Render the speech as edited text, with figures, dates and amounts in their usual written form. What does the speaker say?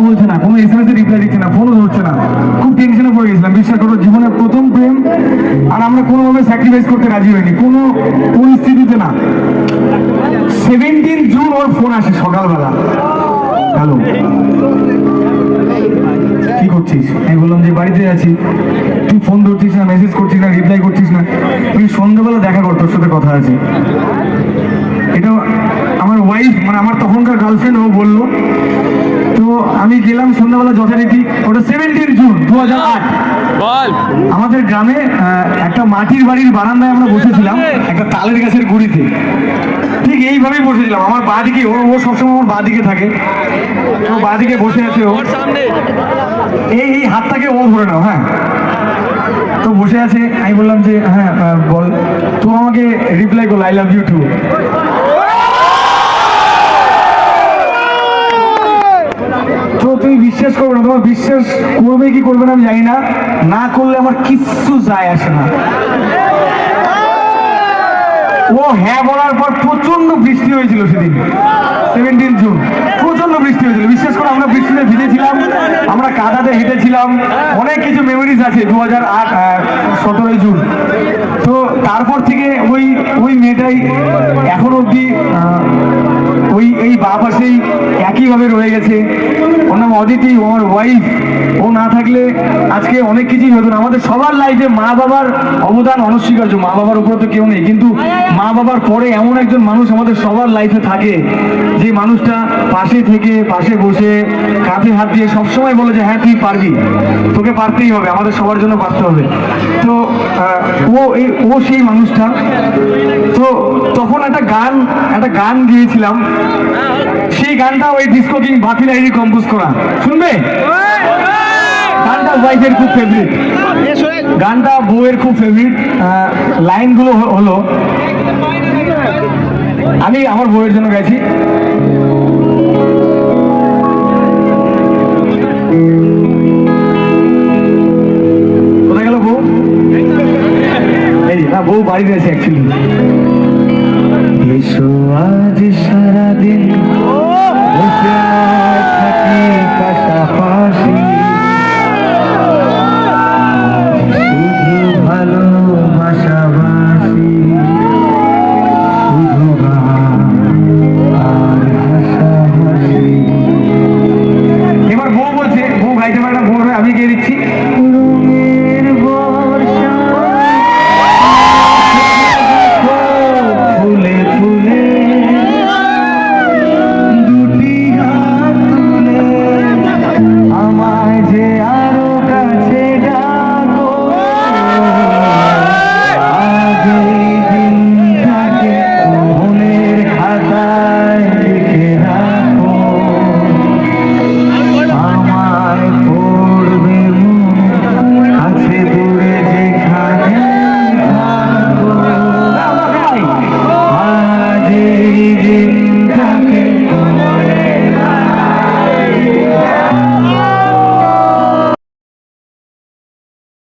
বলছে না, কোনো SMS এ রিপ্লাই দিচ্ছে না, ফোনও ধরছে না। খুব টেনশনে পড়ে গেছিলাম, বিশ্বাস করো, জীবনের প্রথম প্রেম, আর আমরা কোনোভাবে স্যাক্রিফাইস করতে রাজি হইনি, কোনো পরিস্থিতিতে না। 17 জুন ওর ফোন আসে সকালবেলা, হ্যালো কি করছিস? আমি বললাম যে বাড়িতে আছি। তুই ফোন ধরছিস না, মেসেজ করছিস না, রিপ্লাই করছিস না, তুই সন্ধ্যাবেলা দেখা কর, তোর সাথে কথা আছে। এটা আমার ওয়াইফ, মানে আমার তখনকার গার্লফ্রেন্ড, ও বললো। তো আমি গেলাম সন্ধ্যাবেলা যথারীতি। ওটা 17 জুন 2008। আমাদের গ্রামে একটা মাটির বাড়ির বারান্দায় আমরা বসেছিলাম, একটা তালের গাছের গুড়িতে। ঠিক এইভাবেই বসেছিলাম, আমার বাঁ দিকে, ও সবসময় আমার বাঁ দিকে থাকে, ও বাঁ দিকে বসে আছে। ও এই হাতটাকে ও ধরে নাও, হ্যাঁ। তো বসে আছে, আমি বললাম যে হ্যাঁ বল। তো আমাকে রিপ্লাই করলো, আই লাভ ইউ টু। তো তুমি বিশ্বাস করবে না, তোমার বিশ্বাস করবে কি করবে না আমি জানি না, না করলে আমার কিচ্ছু যায় আসে না। ও হ্যাঁ বলার পর প্রচন্ড বৃষ্টি হয়েছিল সেদিন, 17 জুন, প্রচন্ড বৃষ্টি হয়েছিল। বিশ্বাস করে আমরা বৃষ্টিতে ভিজেছিলাম, আমরা কাদাতে হেঁটেছিলাম, অনেক কিছু মেমোরিজ আছে 2008 17 জুন। তো তারপর থেকে ওই মেয়েটাই এখন অবধি এই বা পাশেই একইভাবে রয়ে গেছে। ওর নাম অদিতি, ও আমার ওয়াইফ। ও না থাকলে আজকে অনেক কিছুই হতো না। আমাদের সবার লাইফে মা বাবার অবদান অনস্বীকার্য, মা বাবার উপর তো কেউ নেই, কিন্তু মা বাবার পরে এমন একজন মানুষ আমাদের সবার লাইফে থাকে, যে মানুষটা পাশে থেকে, পাশে বসে, কাঁধে হাত দিয়ে সবসময় বলে যে হ্যাঁ তুই পারবি, তোকে পারতেই হবে, আমাদের সবার জন্য পারতে হবে। তো ও সেই মানুষটা। তো তখন একটা গান গিয়েছিলাম, সেই গানটা ওই ডিস্কো কিং বাপি লাহিড়ী কম্পোজ করা, শুনবে? গানটা ওয়াইফের খুব ফেভারিট, গানটা বউয়ের খুব ফেভারিট। লাইনগুলো হলো, আমি আমার বউয়ের জন্য গাইছি। কোথায় গেল বউ? এই না, বউ বাড়িতে আছে অ্যাকচুয়ালি। এসো আজ সারাদিন বসে থাকি পাশাপাশি, শুধু ভালোবাসাবাসি, শুধু আর হাসাহাসি। এবার বউ বলছে, বউ গাইতে পারে না, বউ আমি গিয়ে দিচ্ছি।